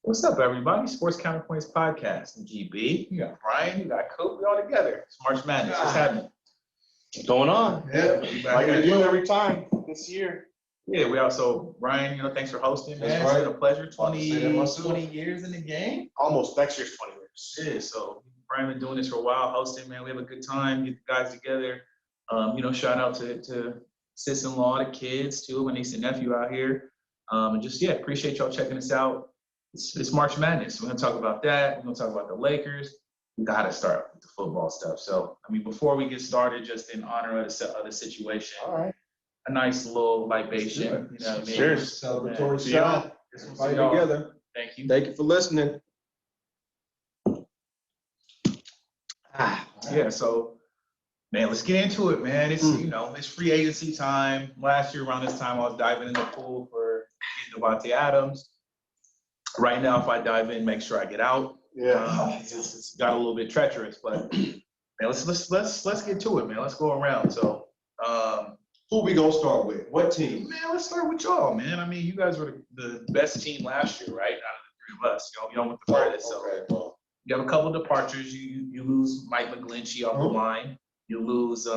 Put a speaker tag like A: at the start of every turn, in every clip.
A: What's up, everybody? Sports Counterpoints podcast. GB, you got Brian, you got Coop, we all together. It's March Madness. What's happening?
B: What's going on?
A: Yeah,
B: Like I do every time this year.
A: Yeah, we also, Brian, thanks for hosting, man.
C: That's
A: It's
C: right.
A: been a pleasure. 20
C: 20
A: years in the game.
B: Almost next year's 20 years.
A: Yeah, so Brian been doing this for a while, hosting, man. We have a good time, get the guys together. Shout out to sis-in-law, the kids, too, my niece and nephew out here. Appreciate y'all checking us out. It's March Madness. We're going to talk about that. We're going to talk about the Lakers. We got to start with the football stuff. So, before we get started, just in honor of the situation,
B: All right.
A: a nice little libation. You know what I mean?
B: Cheers.
C: Celebratory
A: See
C: shot.
A: This one's
C: Everybody
A: for y'all.
C: together.
A: Thank you.
C: Thank you for listening.
A: Yeah, so, man, let's get into it, man. It's, it's free agency time. Last year around this time, I was diving in the pool for getting Devontae Adams. Right now, if I dive in, make sure I get out.
B: Yeah.
A: It's got a little bit treacherous, but man, let's get to it, man. Let's go around. So,
C: Who we gonna start with? What team?
A: man, let's start with y'all, man. You guys were the best team last year, right? Out of the three of us, y'all went the furthest. So
C: Okay, well,
A: you have a couple of departures. You lose Mike McGlinchey off the line. You lose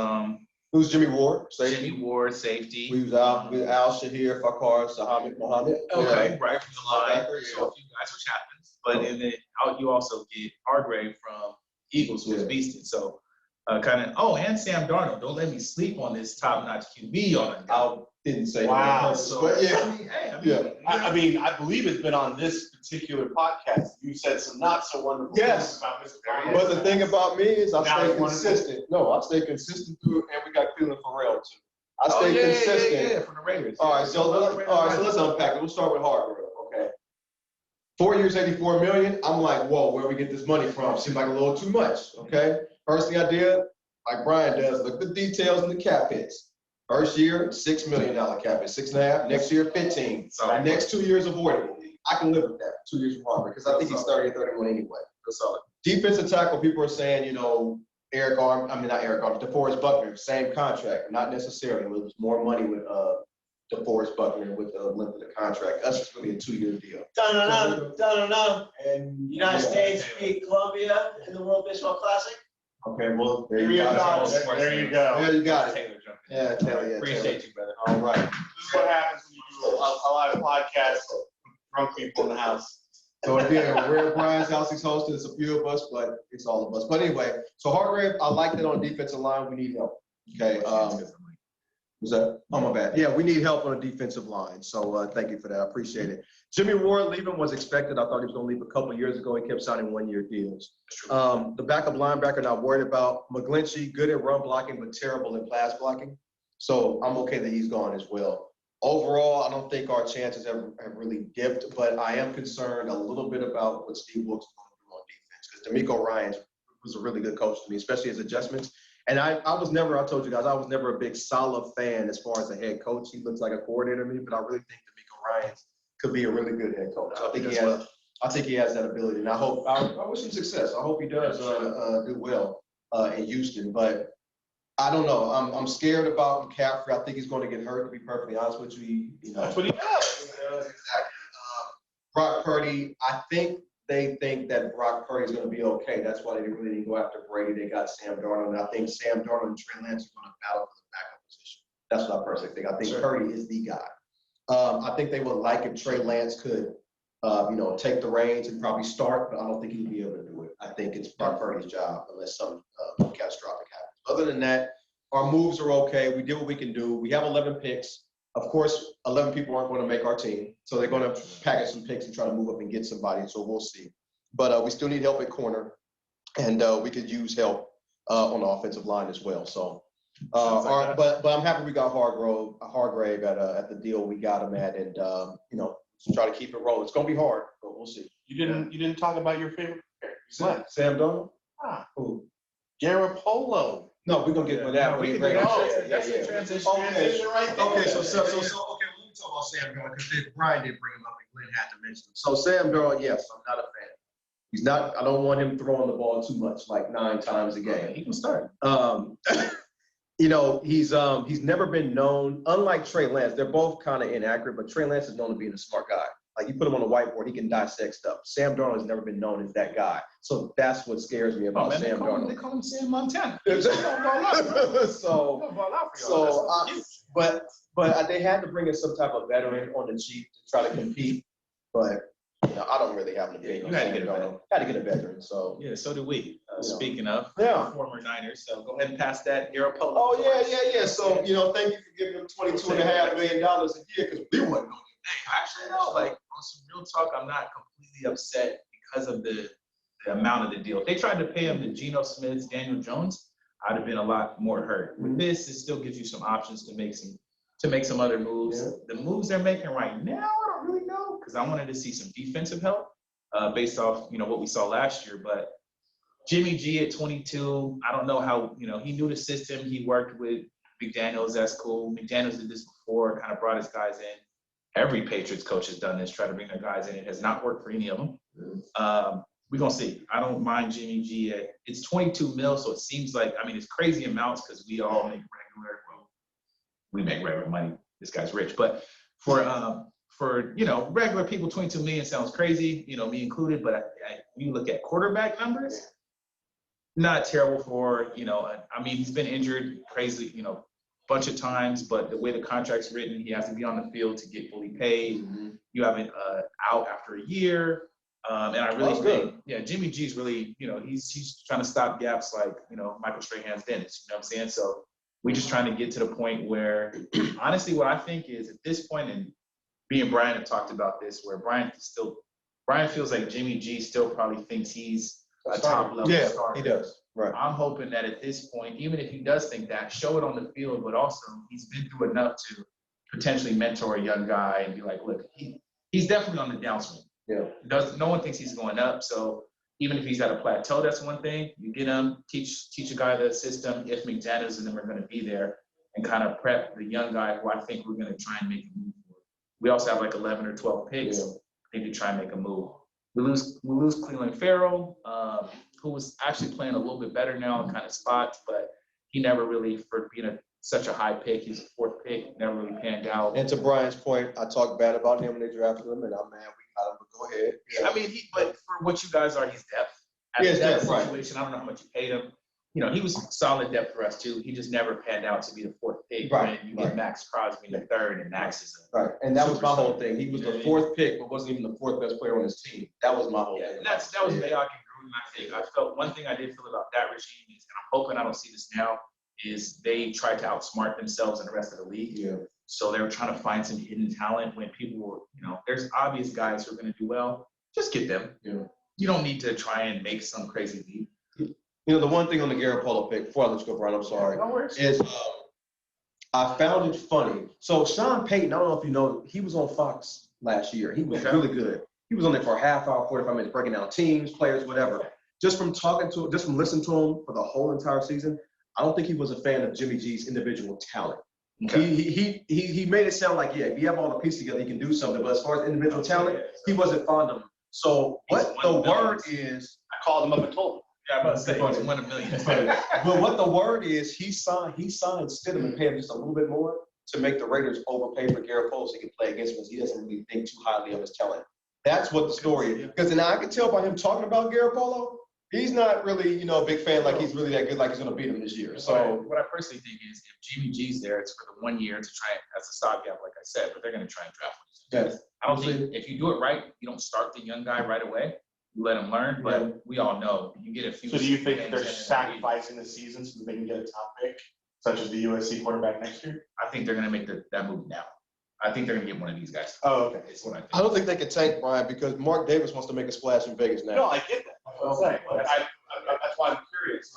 C: who's Jimmy Ward?
A: Jimmy Ward, safety.
C: We was Al Shahir, Fakar, Sahamid Mohammed.
A: Okay, right from the line.
C: Linebacker,
A: So a few guys, which happens. But then you also get Hargrave from Eagles, who was beasted. So and Sam Darnold. Don't let me sleep on this top-notch QB on it.
C: I didn't say
B: Wow.
C: that.
A: So,
C: But yeah.
B: I believe it's been on this particular podcast. You said some not so wonderful
C: Yes.
B: things about Mr.
A: There
B: Brown.
A: he
C: But the thing about me is I
B: Now
C: stay
B: it's one of them.
C: consistent. No, I stay consistent through it, and we got Cleveland Farrell too. I stay consistent.
A: Yeah, from the Raiders.
C: All right, so let's unpack it. We'll start with Hargrave, okay? 4 years, $84 million. I'm like, whoa, where we get this money from? Seems like a little too much, okay? First thing I did, like Brian does, look at the details in the cap hits. First year, $6 million cap hit, 6.5. Next year, 15.
A: So
C: The next 2 years avoidable. I can live with that. 2 years from Hargrave because I think he's 30 or 31 anyway.
A: solid.
C: Defensive tackle, people are saying, DeForest Buckner, same contract. Not necessarily. It was more money with DeForest Buckner with the length of the contract. That's just really a 2-year deal.
D: Dun-dun-dun.
C: And
D: United States beat Colombia in the World Baseball Classic.
C: Okay, well, there
B: There
C: you
B: you
C: go.
B: go. There you go.
C: There you got it.
A: Taylor jumped in.
C: Yeah, Taylor, yeah.
A: Appreciate you, brother.
C: All right.
B: This is what happens when you do a live podcast with drunk people in the house.
C: So again, we're at Brian's house. He's hosting. It's a few of us, but it's all of us. But anyway, so Hargrave, I like that on defensive line. We need help. Okay. Was that? Oh, my bad. Yeah, we need help on the defensive line. So thank you for that. I appreciate it. Jimmy Ward leaving was expected. I thought he was going to leave a couple of years ago. He kept signing 1-year deals. The backup linebacker, not worried about. McGlinchey, good at run blocking, but terrible in pass blocking. So I'm okay that he's gone as well. Overall, I don't think our chances have really dipped, but I am concerned a little bit about what Steve Wilkes is going to do on defense because DeMeco Ryans was a really good coach to me, especially his adjustments. And I told you guys, I was never a big Saleh fan as far as a head coach. He looks like a coordinator to me, but I really think DeMeco Ryans could be a really good head coach. I think he has that ability, and I wish him success. I hope he does do well in Houston, but I don't know. I'm scared about McCaffrey. I think he's going to get hurt, to be perfectly honest with you.
B: That's what he does.
C: Exactly. Brock Purdy, I think they think that Brock Purdy is going to be okay. That's why they really didn't go after Brady. They got Sam Darnold, and I think Sam Darnold and Trey Lance are going to battle for the backup position. That's what I personally think. I think Purdy is the guy. I think they would like if Trey Lance could, take the reins and probably start, but I don't think he'd be able to do it. I think it's Brock Purdy's job unless something catastrophic happens. Other than that, our moves are okay. We did what we can do. We have 11 picks. Of course, 11 people aren't going to make our team, so they're going to package some picks and try to move up and get somebody, so we'll see. But we still need help at corner, and we could use help on the offensive line as well. So, but I'm happy we got Hargrave at the deal we got him at, and try to keep it rolling. It's going to be hard, but we'll see.
B: You didn't talk about your favorite player.
C: Sam Darnold?
B: Who? Garoppolo.
C: No, we're gonna get with that.
A: We can
C: Bring
A: do
C: it
A: that.
C: up.
A: That's the transition.
B: Transition right there.
C: Okay, so let me talk about Sam Darnold because Brian did bring him up and Glenn had to mention him. So Sam Darnold, yes, I'm not a fan. He's not. I don't want him throwing the ball too much, like 9 times a game.
A: He can start.
C: He's never been known. Unlike Trey Lance, they're both kind of inaccurate, but Trey Lance is known to being a smart guy. Like you put him on a whiteboard, he can dissect stuff. Sam Darnold has never been known as that guy. So that's what scares me about Sam Darnold.
A: They call him Sam Montana.
C: But they had to bring in some type of veteran on the cheap to try to compete. But I don't really have an opinion.
A: You had to get a veteran.
C: Had to get a veteran. So
A: yeah, so did we. Speaking of former Niners, so go ahead and pass that Garoppolo.
C: Oh yeah. So thank you for giving him $22.5 million a year because we wasn't on it.
A: Hey, actually, no. Like on some real talk, I'm not completely upset because of the amount of the deal. If they tried to pay him the Geno Smiths, Daniel Jones, I'd have been a lot more hurt. With this, it still gives you some options to make some other moves.
C: Yeah.
A: The moves they're making right now, I don't really know because I wanted to see some defensive help based off what we saw last year. But Jimmy G at 22, I don't know how he knew the system. He worked with McDaniels. That's cool. McDaniels did this before, kind of brought his guys in. Every Patriots coach has done this, try to bring their guys in. It has not worked for any of them. We're going to see. I don't mind Jimmy G. It's 22 mil, so it seems like, it's crazy amounts because we all make we make regular money. This guy's rich. But for regular people, 22 million sounds crazy, me included. But you look at quarterback numbers, not terrible for, he's been injured crazy, bunch of times, but the way the contract's written, he has to be on the field to get fully paid.
C: Mm-hmm.
A: You have it out after a year. And I really think, Jimmy G's really, he's trying to stop gaps like, Michael Strahan's dentist, you know what I'm saying? So we're just trying to get to the point where, honestly, what I think is at this point, and me and Brian have talked about this, where Brian feels like Jimmy G still probably thinks he's a top level starter.
C: He does. Right.
A: I'm hoping that at this point, even if he does think that, show it on the field, but also he's been through enough to potentially mentor a young guy and be like, look, he's definitely on the downswing.
C: Yeah.
A: No one thinks he's going up. So even if he's at a plateau, that's one thing. You get him, teach a guy the system if McDaniels and them are going to be there and kind of prep the young guy who I think we're going to try and make a move for. We also have like 11 or 12 picks. I think to try and make a move. We lose Cleveland Farrell, who was actually playing a little bit better now in kind of spots, but he never really, for being such a high pick, he's a fourth pick, never really panned out.
C: And to Brian's point, I talked bad about him when they drafted him, and I'm mad we got him, but go ahead.
A: Yeah, but for what you guys are, he's depth. At that situation, I don't know how much you paid him. He was solid depth for us too. He just never panned out to be the fourth pick.
C: Right.
A: When you get Max Crosby in the third, and Max is
C: right. And that was my whole thing. He was the fourth pick, but wasn't even the fourth best player on his team. That was my whole thing.
A: And that was Mayock and Gruden, I think. I felt one thing I did feel about that regime is, and I'm hoping I don't see this now, is they tried to outsmart themselves and the rest of the league. Yeah. So they were trying to find some hidden talent when people were, there's obvious guys who are going to do well. Just get them. Yeah. You don't need to try and make some crazy league.
C: The one thing on the Garoppolo pick, before I let you go, Brian, I'm sorry, is I found it funny. So Sean Payton, I don't know if you know, he was on Fox last year. He was really good. He was on there for a half hour, 45 minutes, breaking down teams, players, whatever. Just from listening to him for the whole entire season, I don't think he was a fan of Jimmy G's individual talent. Okay. He made it sound like, if you have all the pieces together, you can do something. But as far as individual talent, he wasn't fond of him. So what the word is,
B: I called him up and told him.
A: Yeah, I'm about to say he's $1 million.
C: But what the word is, he signed Stidham and paid him just a little bit more to make the Raiders overpay for Garoppolo so he can play against him because he doesn't really think too highly of his talent. That's what the story is. Because now I can tell by him talking about Garoppolo, he's not really, a big fan like he's really that good, like he's going to beat him this year. So
A: what I personally think is if Jimmy G's there, it's for the 1 year to try as a stopgap, like I said, but they're going to try and draft him.
C: Yes.
A: I don't think if you do it right, you don't start the young guy right away. You let him learn, but we all know you get a few.
B: So do you think they're sacrificing the season so that they can get a top pick, such as the USC quarterback next year?
A: I think they're going to make that move now. I think they're going to get one of these guys.
B: Oh, okay.
A: That's what I think.
C: I don't think they can tank, Brian, because Mark Davis wants to make a splash in Vegas now.
B: No, I get that. That's what I'm saying. That's why I'm curious,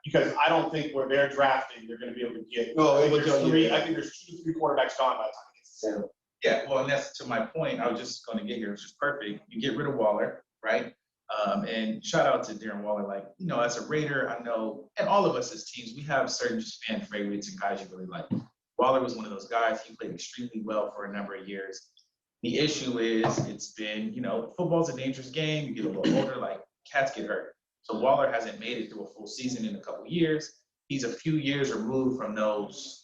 B: because I don't think where they're drafting, they're going to be able to get. I think there's 2 to 3 quarterbacks gone by the time it gets to 7.
A: Yeah, well, and that's to my point. I was just going to get here, which is perfect. You get rid of Waller, right? And shout out to Darren Waller. Like, as a Raider, I know, and all of us as teams, we have certain just fan favorites and guys you really like. Waller was one of those guys. He played extremely well for a number of years. The issue is it's been, football's a dangerous game. You get a little older, like cats get hurt. So Waller hasn't made it through a full season in a couple of years. He's a few years removed from those,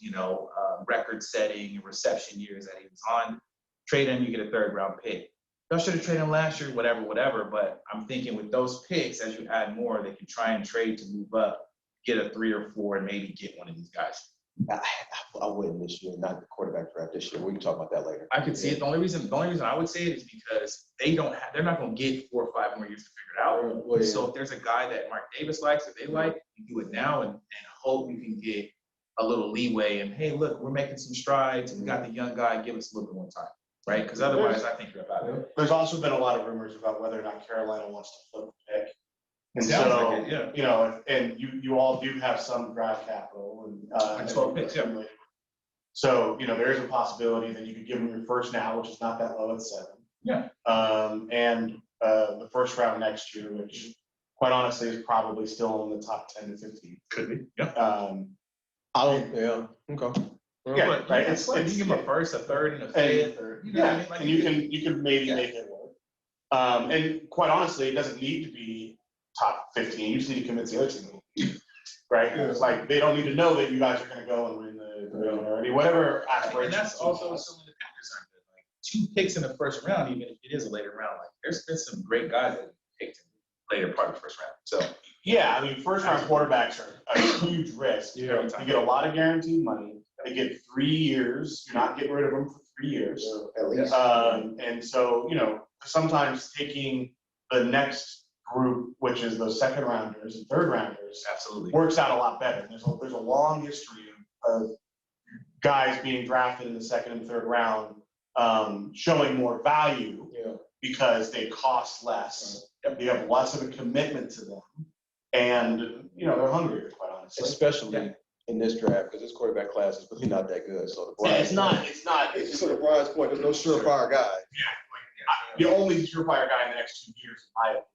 A: record-setting reception years that he was on. trade him, you get a 3rd round pick. Y'all should have traded him last year, whatever. But I'm thinking with those picks, as you add more, they can try and trade to move up, get a 3 or 4, and maybe get one of these guys.
C: I wouldn't this year, not the quarterback draft this year. We can talk about that later.
A: I could see it. The only reason I would say it is because they're not going to get 4 or 5 more years to figure it out.
C: Well, yeah.
A: So if there's a guy that Mark Davis likes, if they like, you do it now and hope you can get a little leeway. And hey, look, we're making some strides, and we got the young guy. Give us a little bit more time. Right, because otherwise, I think you're about it.
B: There's also been a lot of rumors about whether or not Carolina wants to flip the pick. And
A: Sounds
B: so,
A: like it, yeah.
B: you know, and you all do have some draft capital and
A: 12 picks, yeah.
B: So, you know, there is a possibility that you could give them your first now, which is not that low at 7.
A: Yeah.
B: And the first round next year, which quite honestly is probably still in the top 10 to 15.
A: Could be. Yeah.
C: Okay.
B: Yeah, right.
A: It's like you give them a 1st, a 3rd, and a 5th, or you know what I mean? Like,
B: and you can maybe make it work. And quite honestly, it doesn't need to be top 15. You just need to convince the other team, right? It's like they don't need to know that you guys are going to go and win the whatever aspiration.
A: And that's also assuming the Packers aren't good. Like 2 picks in the 1st round, even if it is a later round, like there's been some great guys that picked in the later part of the 1st round. So
B: yeah, I mean, 1st round quarterbacks are a huge risk. You get a lot of guaranteed money. They get 3 years. You're not getting rid of them for 3 years.
C: At least.
B: And so, you know, sometimes taking the next group, which is those 2nd rounders and 3rd rounders,
A: absolutely
B: works out a lot better. There's a long history of guys being drafted in the 2nd and 3rd round, showing more value because they cost less. You have less of a commitment to them, and you know they're hungrier, quite honestly.
C: Especially in this draft, because this quarterback class is really not that good. So
B: it's not.
C: It's to Brian's point. There's no surefire guy.
B: The only surefire guy in the next 2 years, in my opinion.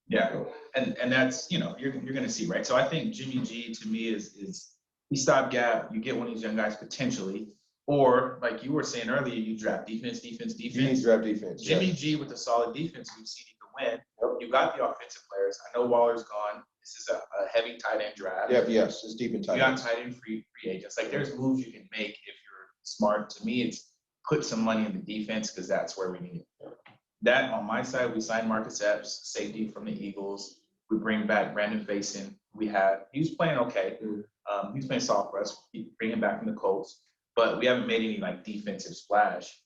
A: Yeah, and that's, you know, you're going to see, right? So I think Jimmy G to me is he stopgap. You get one of these young guys potentially, or like you were saying earlier, you draft defense.
C: You need to draft defense.
A: Jimmy G with a solid defense, we've seen he can win. You got the offensive players. I know Waller's gone. This is a heavy tight end draft.
C: Yes, it's deep in tight
A: end. You
C: ends.
A: got tight end free agents. Like there's moves you can make if you're smart. To me, it's put some money in the defense because that's where we need it. That on my side, we signed Marcus Epps, safety from the Eagles. We bring back Brandon Faison. He was playing okay. He was playing soft for us. We bring him back from the Colts, but we haven't made any like defensive splash.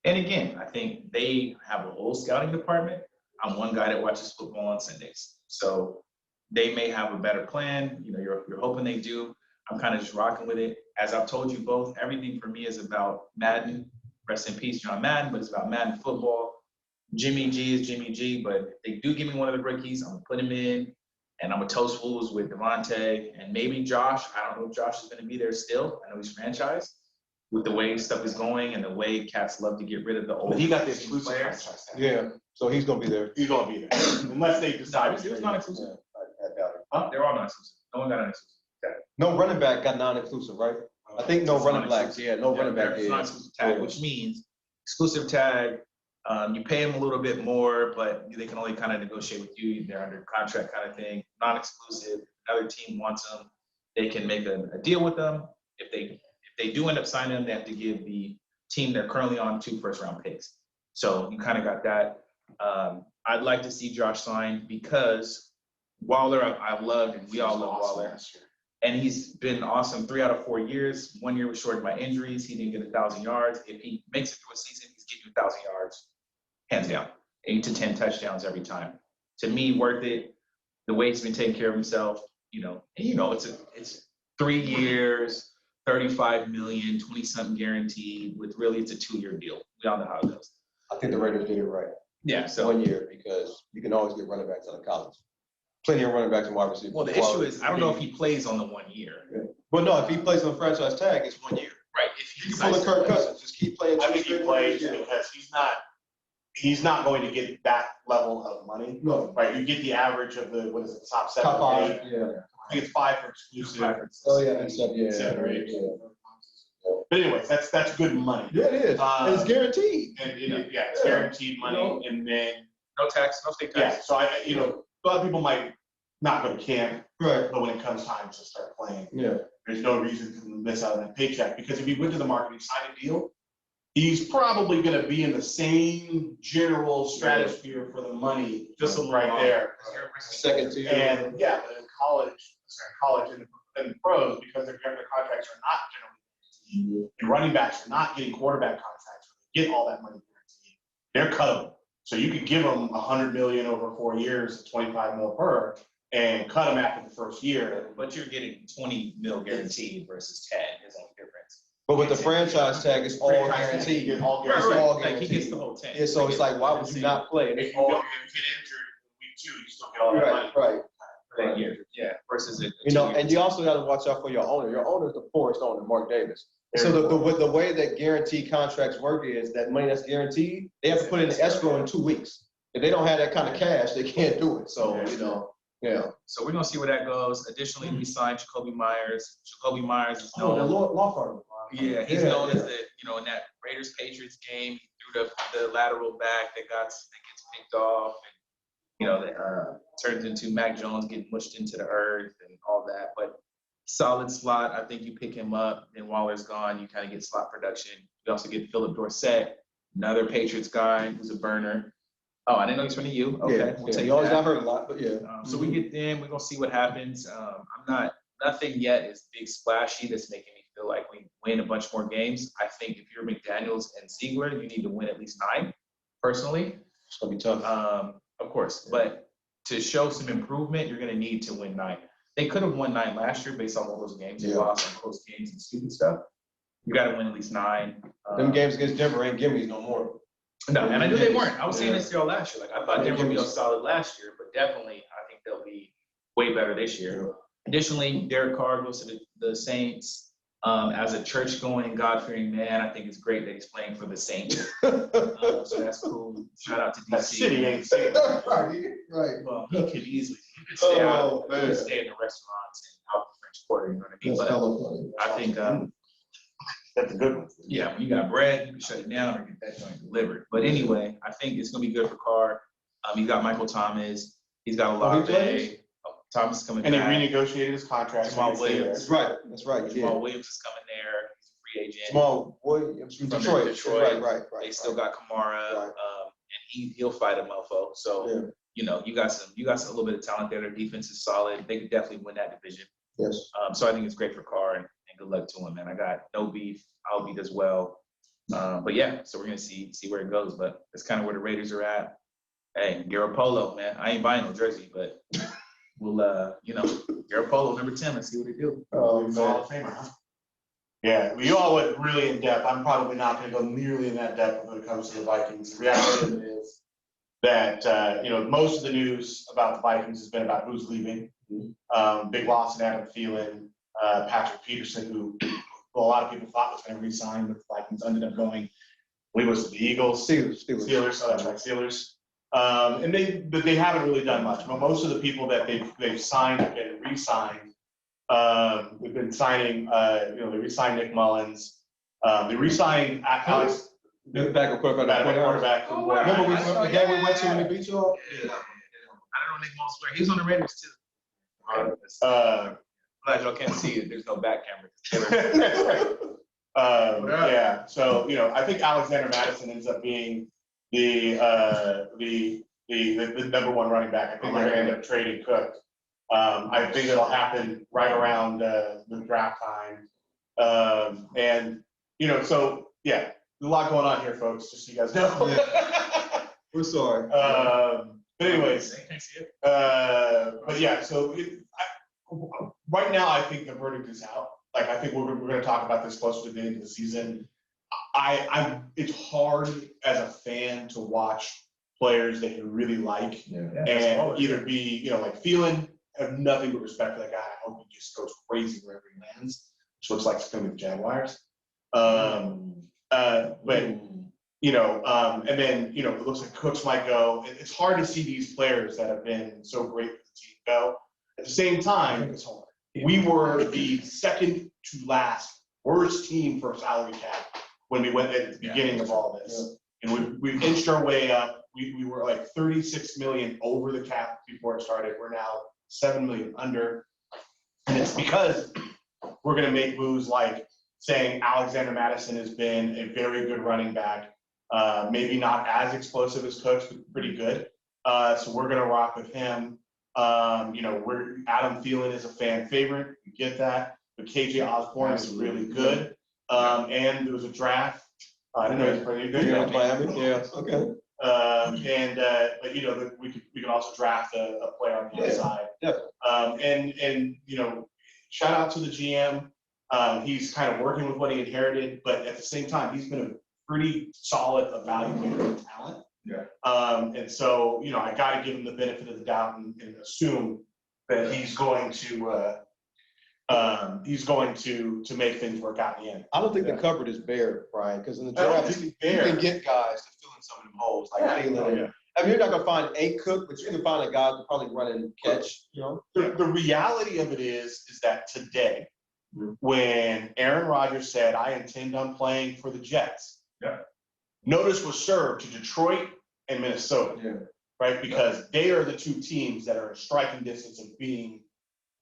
A: And again, I think they have a whole scouting department. I'm one guy that watches football on Sundays, so they may have a better plan. You know, you're hoping they do. I'm kind of just rocking with it. As I've told you both, everything for me is about Madden. Rest in peace, John Madden, but it's about Madden football. Jimmy G is Jimmy G, but if they do give me one of the rookies, I'm gonna put him in, and I'm gonna toast fools with Devontae and maybe Josh. I don't know if Josh is gonna be there still. I know he's franchised. With the way stuff is going and the way cats love to get rid of the old.
B: But he got the exclusive
A: players.
B: franchise tag.
C: Yeah, so he's gonna be there.
B: He's gonna be there unless they decide.
A: It was not exclusive.
C: I doubt it.
A: Huh? They're all not exclusive. No one got an exclusive tag.
C: No running back got non-exclusive, right? I think no running backs. Yeah, no running back.
A: It's not exclusive tag, which means exclusive tag. You pay them a little bit more, but they can only kind of negotiate with you. They're under contract kind of thing. Non-exclusive. Another team wants them. They can make a deal with them. If they do end up signing them, they have to give the team they're currently on 2 first-round picks. So you kind of got that. I'd like to see Josh sign because Waller, I loved, and we all love Waller. And he's been awesome 3 out of 4 years. 1 year was shorted by injuries. He didn't get 1,000 yards. If he makes it through a season, he's getting you 1,000 yards, hands down. 8 to 10 touchdowns every time. To me, worth it. The way he's been taking care of himself, it's 3 years, 35 million, 20-something guaranteed. With really, it's a 2-year deal. We all know how it goes.
C: I think the Raiders did it right.
A: Yeah, so
C: 1 year because you can always get running backs out of college. Plenty of running backs and wide receivers.
A: Well, the issue is I don't know if he plays on the 1 year.
C: Yeah. Well, no, if he plays on the franchise tag, it's 1 year.
A: Right. If he
C: You can pull a Kirk Cousins, just keep playing.
B: I think he plays because he's not going to get that level of money.
C: No.
B: Right. You get the average of the top 7
C: Top
B: or 8.
C: 5. Yeah.
B: I think it's 5 for exclusive.
C: Oh yeah,
B: 7 or 8.
C: Yeah.
B: But anyways, that's good money.
C: Yeah, it is. And it's guaranteed.
B: And it's guaranteed money, and then
A: no tax, no state tax.
B: yeah. So a lot of people might not go to camp,
C: Right.
B: but when it comes time to start playing,
C: Yeah.
B: there's no reason to miss out on that paycheck because if you went to the market and signed a deal, he's probably going to be in the same general stratosphere for the money, just right there.
C: Second tier.
B: And yeah, but in college and the pros, because their contracts are not generally guaranteed, and running backs are not getting quarterback contracts, get all that money guaranteed. They're cuttable. So you could give them $100 million over 4 years, 25 mil per, and cut them after the first year.
A: But you're getting 20 mil guaranteed versus 10 is the only difference.
C: But with the franchise tag, it's all guaranteed.
B: It's all
A: Right,
B: guaranteed.
A: right.
C: all
A: Like he
C: guaranteed.
A: gets the whole 10.
C: Yeah, so it's like, why would you not play? And
B: If
C: it's
B: you
C: all
B: get injured in week 2, you still get all that money.
C: right.
A: For that year. Yeah. Versus a
C: You know,
A: 2 year
C: and you also got to watch out for your owner. Your owner is the poorest owner, Mark Davis. So the way that guaranteed contracts work is that money that's guaranteed, they have to put it in escrow in 2 weeks. If they don't have that kind of cash, they can't do it. So, you know, yeah.
A: So we're gonna see where that goes. Additionally, we signed Jacoby Myers. Jacoby Myers is
C: Oh,
A: known.
C: the law firm.
A: Yeah, he's known as the, you know, in that Raiders Patriots game, he threw the lateral back that gets picked off, and you know, that turns into Mac Jones getting mushed into the earth and all that. But solid slot. I think you pick him up. Then Waller's gone. You kind of get slot production. You also get Philip Dorsett, another Patriots guy who's a burner. Oh, I didn't know he's from the U. Okay,
C: Yeah,
A: we'll take
C: he always
A: that.
C: got hurt a lot, but yeah.
A: So we get them. We're gonna see what happens. Nothing yet is big splashy that's making me feel like we win a bunch more games. I think if you're McDaniels and Ziegler, you need to win at least 9. Personally,
C: It's gonna be tough.
A: of course, but to show some improvement, you're gonna need to win 9. They could have won 9 last year based on all those games they lost on close games and stupid stuff. You got to win at least 9.
C: Them games against Denver ain't gimmies no more.
A: No, and I knew they weren't. I was saying this to y'all last year. Like I thought Denver would be solid last year, but definitely I think they'll be way better this year. Additionally, Derek Carr goes to the Saints. As a church-going, God-fearing man, I think it's great that he's playing for the Saints. So that's cool. Shout out to DC.
B: That city ain't saying
C: Right.
A: Well, he could easily stay out. He could stay in the restaurants and out the French Quarter. You know what I mean? But I think
B: that's a good one.
A: yeah, when you got bread, you can shut it down or get that joint delivered. But anyway, I think it's gonna be good for Carr. You got Michael Thomas. He's got a lot of pay. Thomas is coming
B: And he
A: back.
B: renegotiated his contract.
A: Jamal Williams.
C: That's right. That's right.
A: Jamal Williams is coming there. He's a free agent.
C: Jamal Williams from Detroit. Right.
A: They still got Kamara,
C: Right.
A: and he'll fight a mofo. So you know, you got some a little bit of talent there. Their defense is solid. They could definitely win that division.
C: Yes.
A: So I think it's great for Carr and good luck to him, man. I got no beef. I'll beat as well. But yeah, so we're gonna see where it goes. But that's kind of where the Raiders are at. Hey, Garoppolo, man. I ain't buying no jersey, but we'll you know, Garoppolo number 10. Let's see what they do.
B: He's a Hall of Famer, huh? Yeah, well, you all went really in depth. I'm probably not going to go nearly in that depth when it comes to the Vikings. The reality of it is that you know, most of the news about the Vikings has been about who's leaving. Big loss in Adam Thielen, Patrick Peterson, who a lot of people thought was going to re-sign with the Vikings, ended up going. I believe it was the Eagles, Steelers. Oh, that's right, Steelers. And they haven't really done much. But most of the people that they've signed have been re-signed. We've been signing, you know, they re-signed Nick Mullins. They re-signed Alex.
C: Backup quarterback.
A: Oh,
C: Remember
A: wow.
C: the game we went to when they beat you all?
A: Yeah. I don't know Nick Mullins where. He was on the Raiders too. Glad y'all can't see it. There's no back camera.
B: Yeah. So, you know, I think Alexander Madison ends up being the number 1 running back. I think they're going to end up trading Cook. I think it'll happen right around the draft time. And, you know, so, yeah, there's a lot going on here, folks, just so you guys know.
C: We're sorry.
B: But anyways, but yeah, so right now, I think the verdict is out. Like, I think we're going to talk about this closer to the end of the season. It's hard as a fan to watch players that you really like and either be, you know, like Thielen, have nothing but respect for that guy. I hope he just goes crazy wherever he lands, which looks like it's going to be the Jaguars. But you know, and then, you know, it looks like Cooks might go. It's hard to see these players that have been so great for the team go. At the same time, we were the second to last worst team for salary cap when we went at the beginning of all this. And we've inched our way up. We were like 36 million over the cap before it started. We're now 7 million under. And it's because we're going to make moves like saying Alexander Madison has been a very good running back. Maybe not as explosive as Cooks, but pretty good. So we're going to rock with him. Adam Thielen is a fan favorite. We get that. But KJ Osborne is really good. And there was a draft. I don't know, he's pretty good.
C: Yeah, Miami. Yeah. Okay.
B: But we can also draft a player on the other side. And shout out to the GM. He's kind of working with what he inherited, but at the same time, he's been a pretty solid evaluator of talent.
C: Yeah.
B: And so, I got to give him the benefit of the doubt and assume that he's going to make things work out in the end.
C: I don't think the cupboard is bare, Brian, because in the draft you can get guys to fill in some of them holes, like Thielen. I mean, you're not gonna find a Cook, but you can find a guy who probably run and catch.
B: The reality of it is that today, when Aaron Rodgers said, "I intend on playing for the Jets," notice was served to Detroit and Minnesota, right? Because they are the two teams that are in striking distance of being,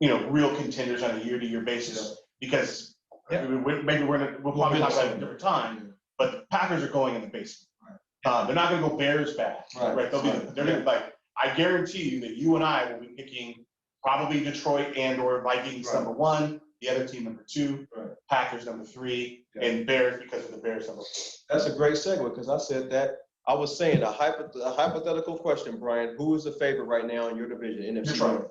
B: real contenders on a year-to-year basis. Because we'll probably talk about it at a different time, but the Packers are going in the basement. They're not going to go Bears bad, right? They're going to I guarantee you that you and I will be picking probably Detroit and/or Vikings number 1, the other team number 2, Packers number 3, and Bears because of the Bears number 4.
C: That's a great segue because I said that. I was saying a hypothetical question, Brian. Who is the favorite right now in your division? NFC
B: Detroit.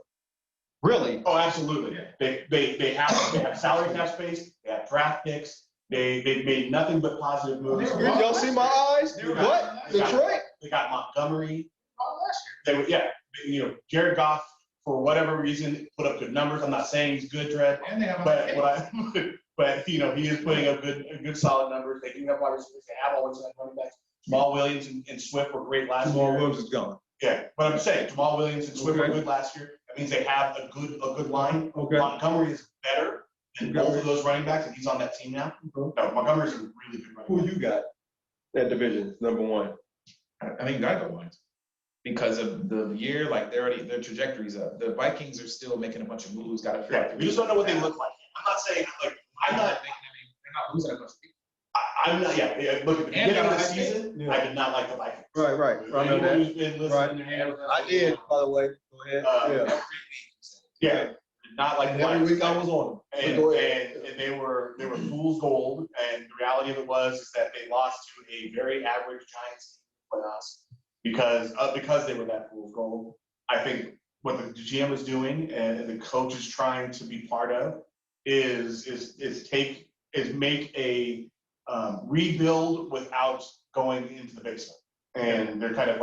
C: Really?
B: Oh, absolutely. They have salary cap space. They have draft picks. They made nothing but positive moves.
C: Did y'all see my eyes? What? Detroit?
B: They got Montgomery. They were, Jared Goff, for whatever reason, put up good numbers. I'm not saying he's good, Dred, but he is putting up good solid numbers. They do have wide receivers. They have all those running backs. Jamal Williams and Swift were great last year.
C: Jamal Williams is gone.
B: Yeah, but I'm saying Jamal Williams and Swift were good last year. That means they have a good line. Montgomery is better than both of those running backs, and he's on that team now. No, Montgomery's a really good running back.
C: Who you got? That division, number 1.
A: I think you gotta go Lions because of the year, their trajectory's up. The Vikings are still making a bunch of moves. Got to figure out.
B: We just don't know what they look like. I'm not saying
A: they're not losing a bunch of people.
B: I'm not. Yeah. Look at the beginning of the season. I did not like the Vikings.
C: Right.
B: I know that.
C: I did, by the way. Go ahead.
B: Yeah. Not like the
C: every week I was on them.
B: And they were fool's gold. And the reality of it was that they lost to a very average Giants team in the playoffs because they were that fool's gold. I think what the GM is doing and the coach is trying to be part of is make a rebuild without going into the basement. And they're kind of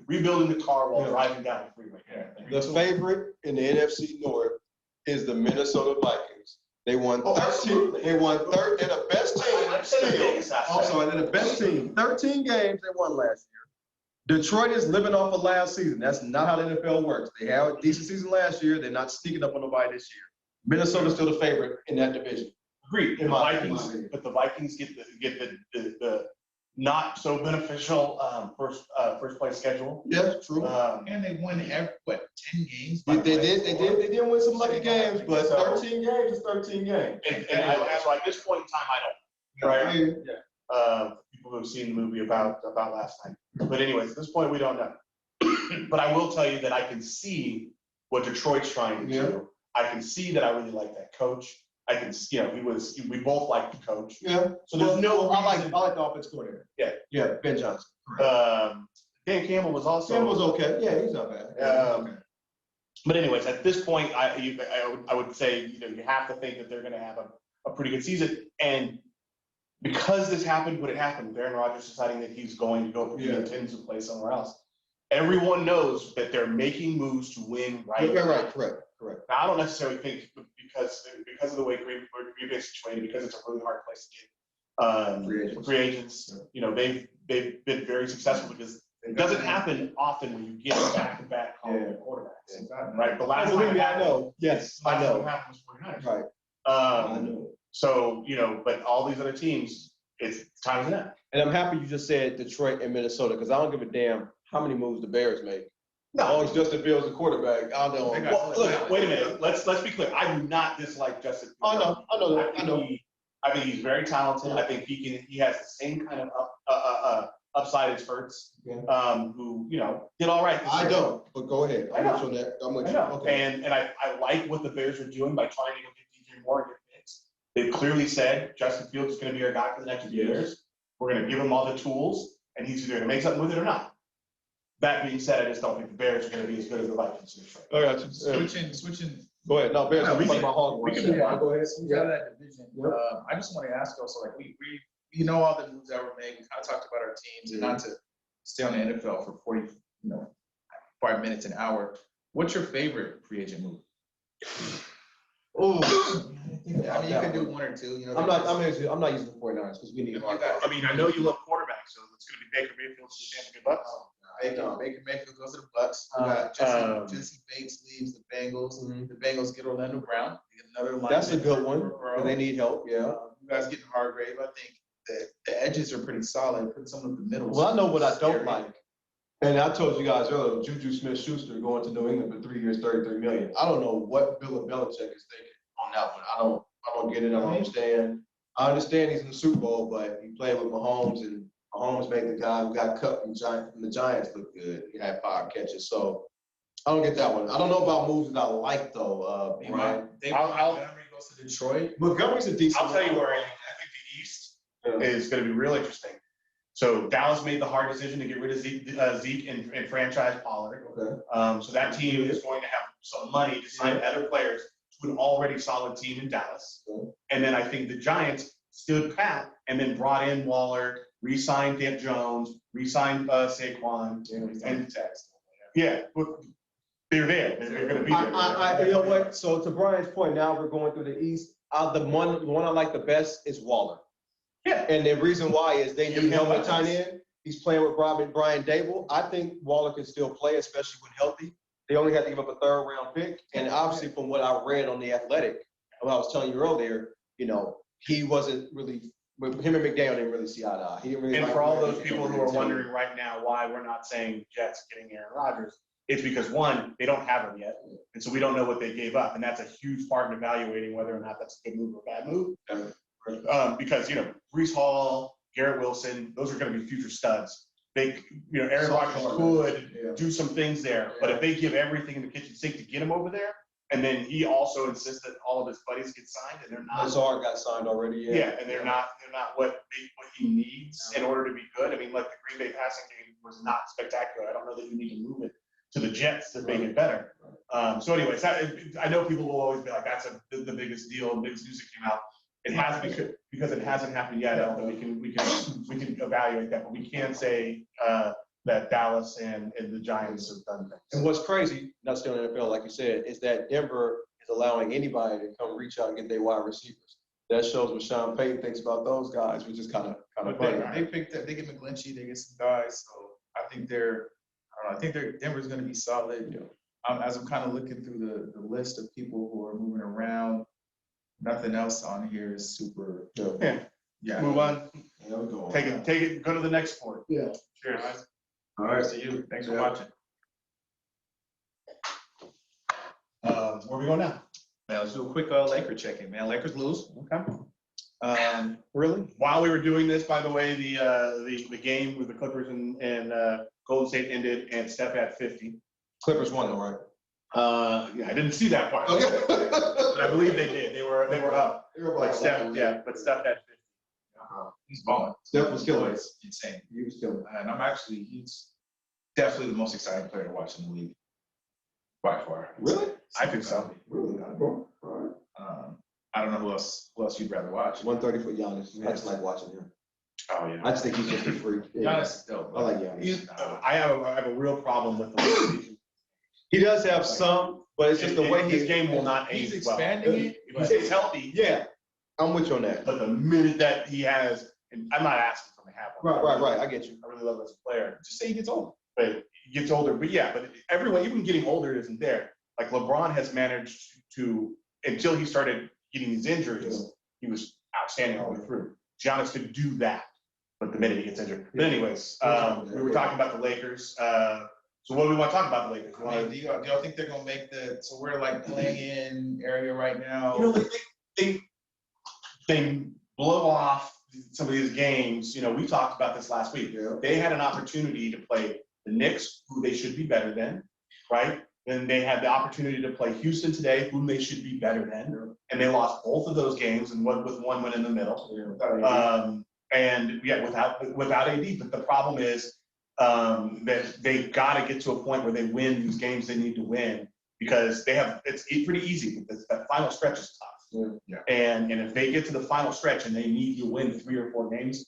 B: rebuilding the car while driving down the freeway.
C: The favorite in the NFC North is the Minnesota Vikings. They won 13. They won 13. They're the best team. They're the best team. 13 games they won last year. Detroit is living off of last season. That's not how the NFL works. They had a decent season last year. They're not sneaking up on nobody this year. Minnesota's still the favorite in that division.
B: Agreed. But the Vikings get the not so beneficial first place schedule.
C: Yeah, true.
A: And they won 10 games?
C: They did win some lucky games, but 13 games is 13 games.
B: So at this point in time, I don't. Right? Yeah. People who have seen the movie about last night. But anyways, at this point, we don't know. But I will tell you that I can see what Detroit's trying to do. I can see that I really like that coach. I can, we both like the coach. Yeah. So there's
C: I like the offense coordinator. Yeah, Ben Johnson.
B: Dan Campbell was also.
C: Campbell's okay. Yeah, he's not bad.
B: But anyways, at this point, I would say, you have to think that they're going to have a pretty good season. And because this happened, what happened with Aaron Rodgers deciding that he's going to go, he intends to play somewhere else. Everyone knows that they're making moves to win right now.
C: Right, correct.
B: Now, I don't necessarily think because of the way Green Bay's situated, because it's a really hard place to get free agents. They've been very successful because it doesn't happen often when you get back-to-back quarterbacks. Right. The last time
C: I know. Yes, I know.
B: What happened was 49ers.
C: Right. I know.
B: So but all these other teams, it's time's enough.
C: And I'm happy you just said Detroit and Minnesota because I don't give a damn how many moves the Bears make. No, it's Justin Fields, the quarterback. I know.
B: Well, look, wait a minute. Let's be clear. I do not dislike Justin Fields.
C: I know.
B: I think he's very talented. I think he has the same kind of upside as Hurts, who, did all right this
C: I
B: year.
C: don't, but go ahead.
B: I know.
C: I'm with you on that. I'm with
B: I
C: you.
B: know.
C: Okay.
B: And I like what the Bears are doing by trying to go get DJ Moore and get fixed. They've clearly said Justin Fields is going to be our guy for the next few years. We're going to give him all the tools, and he's either going to make something with it or not. That being said, I just don't think the Bears are going to be as good as the Vikings this year.
C: I got you.
A: Switching.
C: Go ahead. No, Bears.
A: No, we
C: I'm talking
A: can-
C: about Hog.
A: We can move on. Go ahead. We got that division. I just want to ask also, like we know all the moves that were made. We kind of talked about our teams, and not to stay on the NFL for 45 minutes, an hour. What's your favorite free agent move?
C: Oh,
A: I mean, you can do one or two.
C: I'm not using the 49ers because we need hard.
B: I mean, I know you love quarterbacks, so it's going to be Baker Mayfield to the Tampa Bay Bucks.
A: Baker Mayfield goes to the Bucks. We got Jesse Bates leaves the Bengals. The Bengals get Orlando Brown. They get another line.
C: That's a good one. But they need help. Yeah.
A: You guys getting Hargrave. I think that the edges are pretty solid. Put some of the middle.
C: Well, I know what I don't like. And I told you guys earlier, Juju Smith-Schuster going to New England for 3 years, $33 million. I don't know what Bill Belichick is thinking on that one. I don't get it. I don't understand. I understand he's in the Super Bowl, but he played with Mahomes, and Mahomes made the guy who got cut from the Giants look good. He had 5 catches, so I don't get that one. I don't know about moves that I like though, Brian.
A: Montgomery goes to Detroit.
C: Montgomery's a decent.
B: I'll tell you where I think the East is going to be real interesting. So Dallas made the hard decision to get rid of Zeke and franchise Pollard.
C: Okay.
B: So that team is going to have some money to sign other players to an already solid team in Dallas.
C: Okay.
B: And then I think the Giants stood pat and then brought in Waller, re-signed Dave Jones, re-signed Saquon, and but they're there. They're going to be there.
C: You know what? So to Brian's point, now we're going through the East. The one I like the best is Waller.
B: Yeah.
C: And the reason why is they need help at tight end. He's playing with Brian Dable. I think Waller can still play, especially when healthy. They only had to give up a 3rd round pick. And obviously from what I read on The Athletic, what I was telling you earlier, he wasn't really, him and McDaniel didn't really see eye to eye. He didn't really
B: And
C: like
B: for all
C: him.
B: those people who are wondering right now why we're not saying Jets getting Aaron Rodgers, it's because, one, they don't have him yet. And so we don't know what they gave up. And that's a huge part in evaluating whether or not that's a good move or a bad move. Because, Breece Hall, Garrett Wilson, those are going to be future studs. Aaron Rodgers could do some things there, but if they give everything in the kitchen sink to get him over there, and then he also insists that all of his buddies get signed, and they're not.
C: Lazard got signed already.
B: And they're not what he needs in order to be good. I mean, like the Green Bay passing game was not spectacular. I don't know that you need to move it to the Jets to make it better. So anyways, I know people will always be like, that's the biggest deal, the biggest news that came out. It has because it hasn't happened yet. I don't think we can evaluate that, but we can say that Dallas and the Giants have done things.
C: And what's crazy, not still in the NFL, like you said, is that Denver is allowing anybody to come reach out and get their wide receivers. That shows what Sean Payton thinks about those guys, which is kind of funny.
A: They picked up. They get McGlinchey. They get some guys. So I think Denver's going to be solid. As I'm kind of looking through the list of people who are moving around, nothing else on here is super. Yeah.
B: Move on.
C: Yeah, we go on.
B: Take it. Go to the next sport.
C: Yeah.
B: Cheers.
A: All right. See you. Thanks for watching.
B: Where we go now?
A: Man, let's do a quick Laker check-in. Man, Lakers lose.
B: Okay.
A: Really?
B: While we were doing this, by the way, the game with the Clippers and Golden State ended, and Steph had 50.
C: Clippers won though, right?
B: I didn't see that part.
C: Okay.
B: But I believe they did. They were up. But Steph had 50.
A: He's balling.
C: Steph was killing it.
A: It's insane.
C: He was killing it.
A: He's definitely the most exciting player to watch in the league. By far.
C: Really?
A: I think so.
C: Really? All right.
A: I don't know who else you'd rather watch.
C: 130 for Giannis. I just like watching him.
B: Oh yeah.
C: I just think he's just a freak. Yeah.
A: Giannis is dope.
C: I like Giannis.
B: I have a real problem with the
C: He does have some, but it's just the way
B: his game will not age
A: He's
B: well.
A: expanding it.
B: If he stays healthy,
C: Yeah, I'm with you on that.
B: but the minute that he has, and I'm not asking for him to have one.
C: Right. I get you.
B: I really love him as a player.
A: Just say he gets older.
B: But he gets older. But everyone, even getting older, isn't there. Like LeBron has managed to, until he started getting these injuries, he was outstanding all the way through. Giannis could do that, but the minute he gets injured. But anyways, we were talking about the Lakers. So what do we want to talk about the Lakers?
A: Do y'all think they're gonna make so we're like playing in area right now?
B: They blow off some of these games, we talked about this last week. They had an opportunity to play the Knicks, who they should be better than, right? Then they had the opportunity to play Houston today, whom they should be better than, and they lost both of those games, and with one win in the middle. Without AD. But the problem is that they got to get to a point where they win these games they need to win, because it's pretty easy. That final stretch is tough. And if they get to the final stretch and they need to win 3 or 4 games,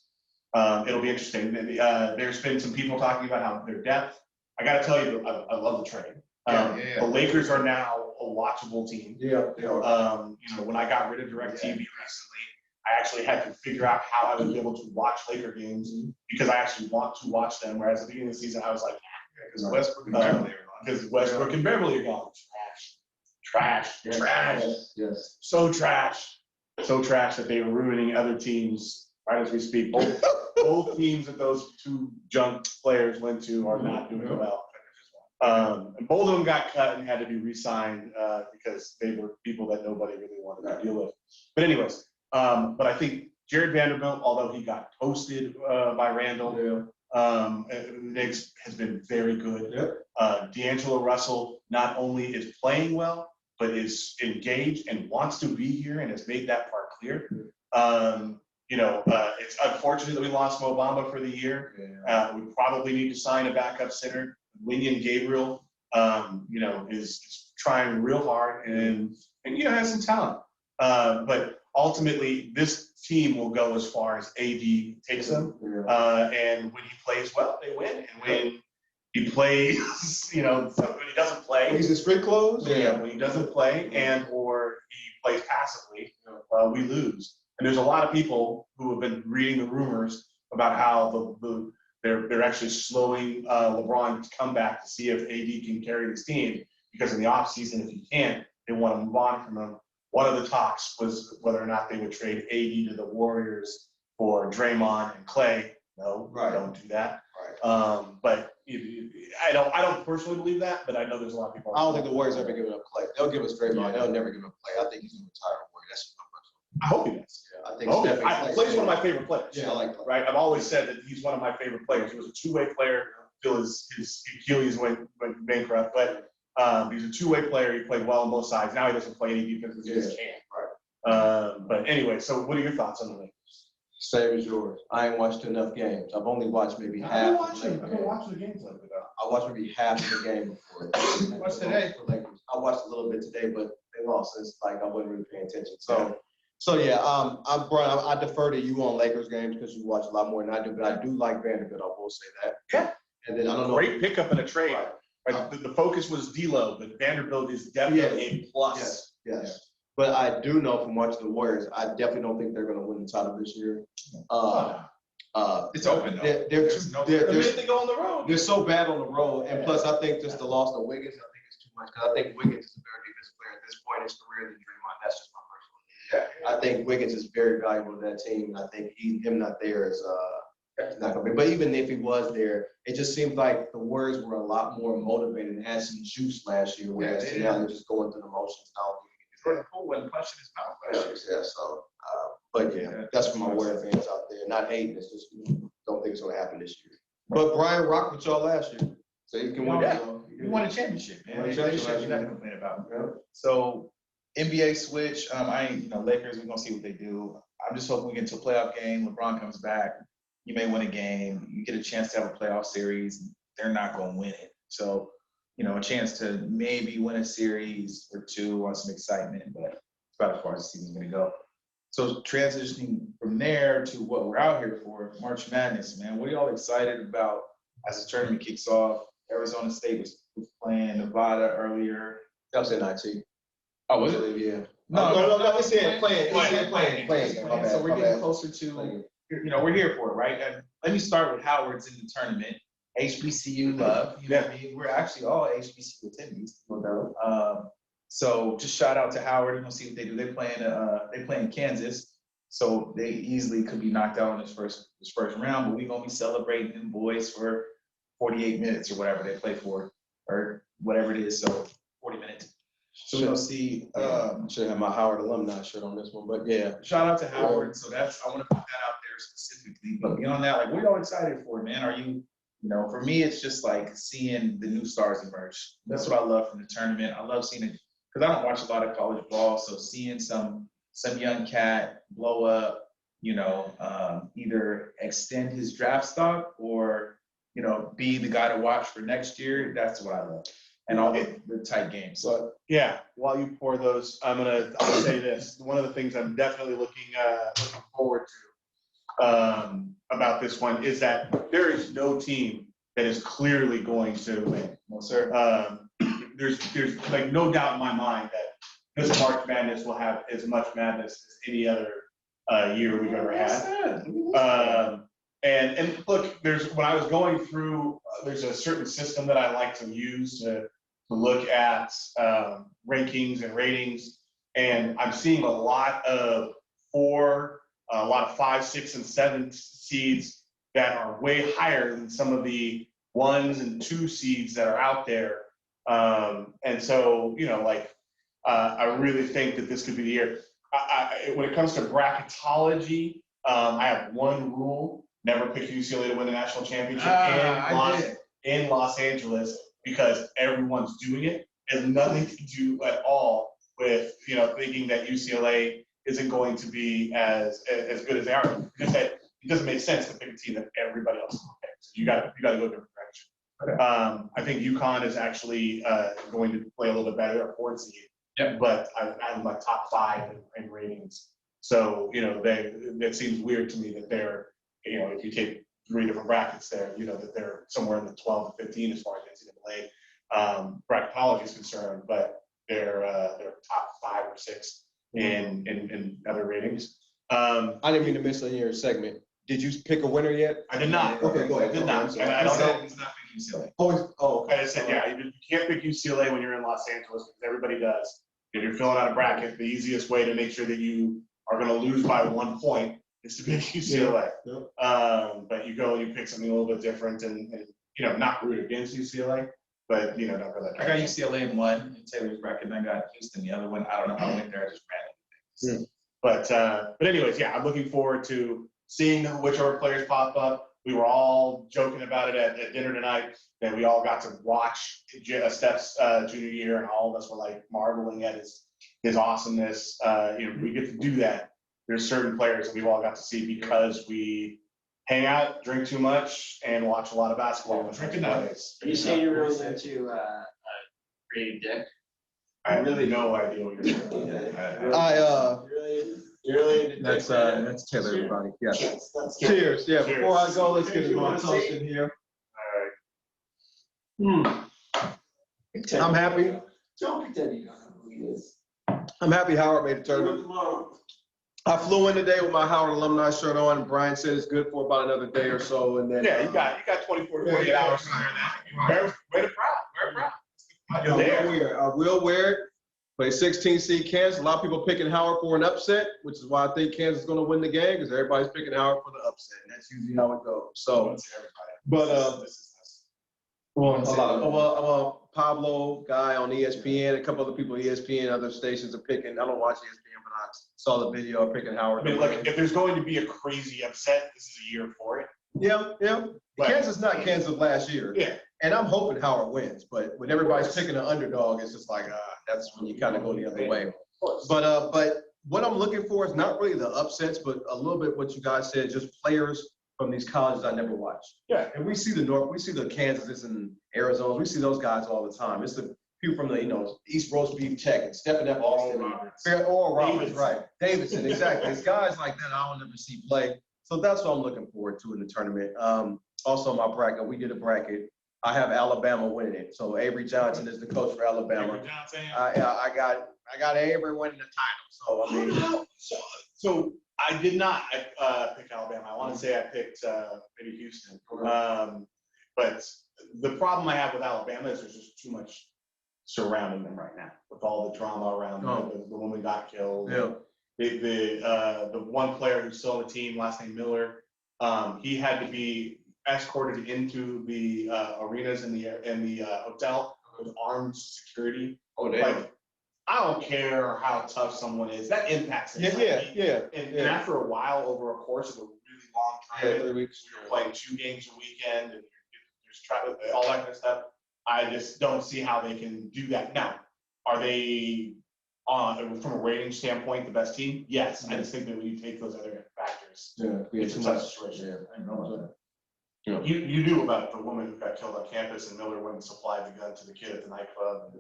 B: it'll be interesting. There's been some people talking about how their depth. I got to tell you, I love the trade. The Lakers are now a watchable team. When I got rid of DirecTV recently, I actually had to figure out how I would be able to watch Laker games because I actually want to watch them. Whereas at the beginning of the season, I was like, because Westbrook and Beverly are gone. Trash.
C: Yes.
B: So trash that they are ruining other teams right as we speak. Both teams that those 2 junk players went to are not doing well. And both of them got cut and had to be re-signed because they were people that nobody really wanted to deal with. But anyways, but I think Jared Vanderbilt, although he got toasted by Randall, Knicks has been very good. D'Angelo Russell not only is playing well, but is engaged and wants to be here and has made that part clear. It's unfortunate that we lost Mo Bamba for the year. We probably need to sign a backup center. William Gabriel, is trying real hard and has some talent. But ultimately, this team will go as far as AD takes them. And when he plays well, they win. And when he plays, when he doesn't play.
C: When he's in street clothes?
B: When he doesn't play or he plays passively, we lose. And there's a lot of people who have been reading the rumors about how they're actually slowing LeBron's comeback to see if AD can carry this team, because in the offseason, if he can't, they want to move on from him. One of the talks was whether or not they would trade AD to the Warriors for Draymond and Clay. No, don't do that. But I don't personally believe that, but I know there's a lot of people.
C: I don't think the Warriors ever give up Clay. They'll give us Draymond. They'll never give up Clay. I think he's going to retire a Warrior. That's my personal.
B: I hope he does.
C: I think
B: Clay's one of my favorite players.
C: I like Clay.
B: Right? I've always said that he's one of my favorite players. He was a 2-way player until his Achilles went bankrupt, but he's a 2-way player. He played well on both sides. Now he doesn't play any defense because he just can't. But anyway, so what are your thoughts on the Lakers?
C: Same as yours. I ain't watched enough games. I've only watched maybe half.
B: I've been watching the games like that.
C: I watched maybe half of the game before.
A: Watched today?
C: I watched a little bit today, but they lost. It's like I wasn't really paying attention. So yeah, Brian, I defer to you on Lakers games because you watch a lot more than I do. But I do like Vanderbilt. I will say that.
B: Yeah.
C: And then I don't know.
B: Great pickup in a trade. Right. The focus was D'Lo, but Vanderbilt is definitely a plus.
C: Yes. But I do know from watching the Warriors, I definitely don't think they're going to win the title this year.
A: It's open though.
B: They go on the road.
C: They're so bad on the road, and plus I think just the loss of Wiggins, I think it's too much. Because I think Wiggins is a better defensive player at this point in his career than Draymond. That's just my personal opinion. I think Wiggins is very valuable to that team, and I think him not there is not going to be. But even if he was there, it just seems like the Warriors were a lot more motivated and had some juice last year, whereas now they're just going through the motions.
A: Jordan Poole wasn't punching his mouth last year.
C: But that's for my Warrior fans out there. Not hating, it's just don't think it's going to happen this year. But Brian rocked with y'all last year, so you can win.
A: We won a championship, man. There's nothing to complain about.
C: Yeah.
A: So NBA switch. Lakers. We're gonna see what they do. I'm just hoping we get to a playoff game. LeBron comes back. You may win a game. You get a chance to have a playoff series. They're not gonna win it. So, a chance to maybe win a series or 2 on some excitement, but it's about as far as the season's gonna go. So transitioning from there to what we're out here for, March Madness, man. What are y'all excited about as the tournament kicks off? Arizona State was playing Nevada earlier.
C: That was NIT.
A: Oh, was it?
C: Yeah.
A: No.
C: It's playing.
A: So we're getting closer to, we're here for it, right? And let me start with Howard's in the tournament. HBCU love. You know what I mean? We're actually all HBCU attendees. So just shout out to Howard. We're gonna see what they do. They play in Kansas, so they easily could be knocked out in this first round. But we're gonna be celebrating them boys for 48 minutes or whatever they play for, or whatever it is. So 40 minutes. So we're gonna see.
C: Should have my Howard alumni shirt on this one, but yeah.
A: Shout out to Howard. So I want to put that out there specifically. But beyond that, like, what are y'all excited for, man? Are you, for me, it's just like seeing the new stars emerge. That's what I love from the tournament. I love seeing it because I don't watch a lot of college ball. So seeing some young cat blow up, either extend his draft stock or, be the guy to watch for next year. That's what I love. And all the tight games.
B: So yeah, while you pour those, I'll say this. One of the things I'm definitely looking forward to about this one is that there is no team that is clearly going to win.
A: No, sir.
B: There's like no doubt in my mind that this March Madness will have as much madness as any other year we've ever had. And look, when I was going through, there's a certain system that I like to use to look at rankings and ratings, and I'm seeing a lot of 4, a lot of 5, 6, and 7 seeds that are way higher than some of the 1s and 2 seeds that are out there. And so, I really think that this could be the year. When it comes to bracketology, I have one rule: never pick UCLA to win the national championship in Los Angeles, because everyone's doing it. It has nothing to do at all with thinking that UCLA isn't going to be as good as they are, because that it doesn't make sense to pick a team that everybody else is picking. So you got to go a different direction. Okay. I think UConn is actually going to play a little bit better at 4th seed.
A: Yeah.
B: But I'm like top 5 in ratings. So that seems weird to me that they're if you take 3 different brackets there, that they're somewhere in the 12 to 15 as far as NCAA bracketology is concerned, but they're top 5 or 6 in other ratings.
C: I didn't mean to miss on your segment. Did you pick a winner yet?
B: I did not.
C: Okay, go ahead.
B: I did not.
C: And
B: I don't know.
A: He's not picking UCLA.
B: I just said, you can't pick UCLA when you're in Los Angeles, because everybody does. If you're filling out a bracket, the easiest way to make sure that you are going to lose by 1 point is to pick UCLA. Yeah. But you go and you pick something a little bit different and not root against UCLA, but don't go that
A: I got UCLA in 1 in Taylor's bracket, and I got Houston the other one. I don't know how I went there. I just ran it.
B: But anyways, yeah, I'm looking forward to seeing whichever players pop up. We were all joking about it at dinner tonight, that we all got to watch Steph's junior year, and all of us were like marveling at his awesomeness. We get to do that. There's certain players that we've all got to see because we hang out, drink too much, and watch a lot of basketball.
D: Are you saying you're really into creating dick?
B: I have really no idea what you're saying.
D: You're really into
C: That's
D: dick,
C: that's Taylor, everybody. Yeah.
D: That's
C: Cheers. Yeah.
B: Cheers.
C: Before I go, let's get
D: Cheers.
C: a
D: You
C: little
D: wanna
C: toast
D: see?
C: in here.
B: All right.
C: I'm happy.
D: Don't pretend you don't know who he is.
C: I'm happy Howard made the
D: Turn
C: tournament.
D: tomorrow.
C: I flew in today with my Howard alumni shirt on, and Brian said it's good for about another day or so, and then
B: Yeah, you got 24 to 48 hours to wear that. Very proud. Very proud.
C: I will wear it. Play 16 seed Kansas. A lot of people picking Howard for an upset, which is why I think Kansas is going to win the game, because everybody's picking Howard for the upset. And that's usually how it goes. So, but Pablo guy on ESPN, a couple other people on ESPN, other stations are picking. I don't watch ESPN, but I saw the video picking Howard.
B: I mean, look, if there's going to be a crazy upset, this is a year for it.
C: Yeah.
B: But,
C: Kansas not Kansas of last year.
B: Yeah.
C: And I'm hoping Howard wins, but when everybody's picking an underdog, it's just like, that's when you kind of go the other way. But what I'm looking for is not really the upsets, but a little bit what you guys said, just players from these colleges I never watched.
B: Yeah.
C: And we see the Kansases and Arizonas, we see those guys all the time. It's the people from the, East Roast Beef Tech and Stephen F. Austin. Oral Roberts, right. Davidson, exactly. It's guys like that I don't ever see play. So that's what I'm looking forward to in the tournament. Also my bracket, we did a bracket. I have Alabama winning it. So Avery Johnson is the coach for Alabama.
A: Avery Johnson.
C: I got Avery winning the title. So I mean,
B: so I did not pick Alabama. I want to say I picked maybe Houston. But the problem I have with Alabama is there's just too much surrounding them right now, with all the drama around them. The woman got killed.
C: Yeah.
B: The one player who's still on the team, last name Miller, he had to be escorted into the arenas in the hotel with armed security.
C: Oh, damn.
B: I don't care how tough someone is. That impacts it. And after a while, over a course of a really long time,
C: 3 weeks.
B: you're playing 2 games a weekend and you're trying all that kind of stuff. I just don't see how they can do that. Now, are they from a rating standpoint the best team? Yes. I just think that when you take those other factors, it's a tough situation.
C: I know about that.
B: You knew about the woman who got killed on campus and Miller went and supplied the gun to the kid at the nightclub.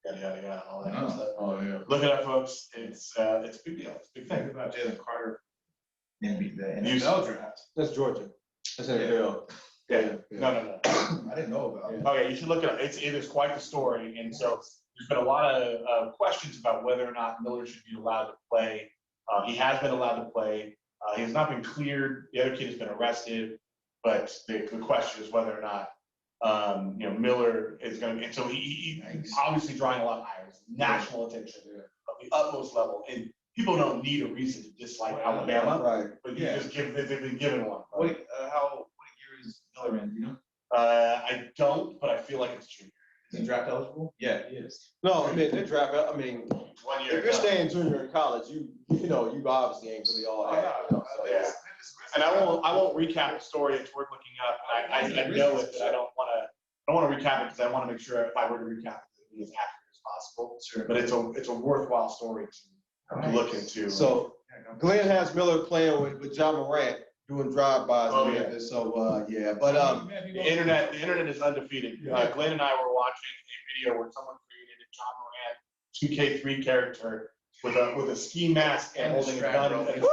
B: Yada yada yada, all that kind of stuff.
C: Oh yeah.
B: Look it up, folks. It's a big deal. It's a big thing.
E: About Jalen Carter and the
B: You-
E: NFL draft.
C: That's Georgia. That's NFL.
B: Yeah. No.
E: I didn't know about it.
B: Okay, you should look it up. It is quite the story, and so there's been a lot of questions about whether or not Miller should be allowed to play. He has been allowed to play. He has not been cleared. The other kid has been arrested, but the question is whether or not Miller is going to. And so he's obviously drawing a lot of eyes, national attention of the utmost level, and people don't need a reason to dislike Alabama,
C: Right.
B: but they've been given one.
E: What year is Miller in? You know,
B: I don't, but I feel like it's junior.
E: is he draft eligible? Yeah, he is.
C: No, I mean, they draft. I mean,
B: 1 year.
C: if you're staying junior in college, you obviously ain't really all that.
B: Yeah. And I won't recap the story. It's worth looking up. I know it, but I don't want to recap it because I want to make sure if I were to recap it, it be as accurate as possible.
E: Sure.
B: But it's a worthwhile story to look into.
C: So Glenn has Miller playing with John Morant doing drive-bys.
B: Oh, yeah.
C: So yeah, but
B: the internet is undefeated. Glenn and I were watching a video where someone created a John Morant 2K3 character with a ski mask and holding a gun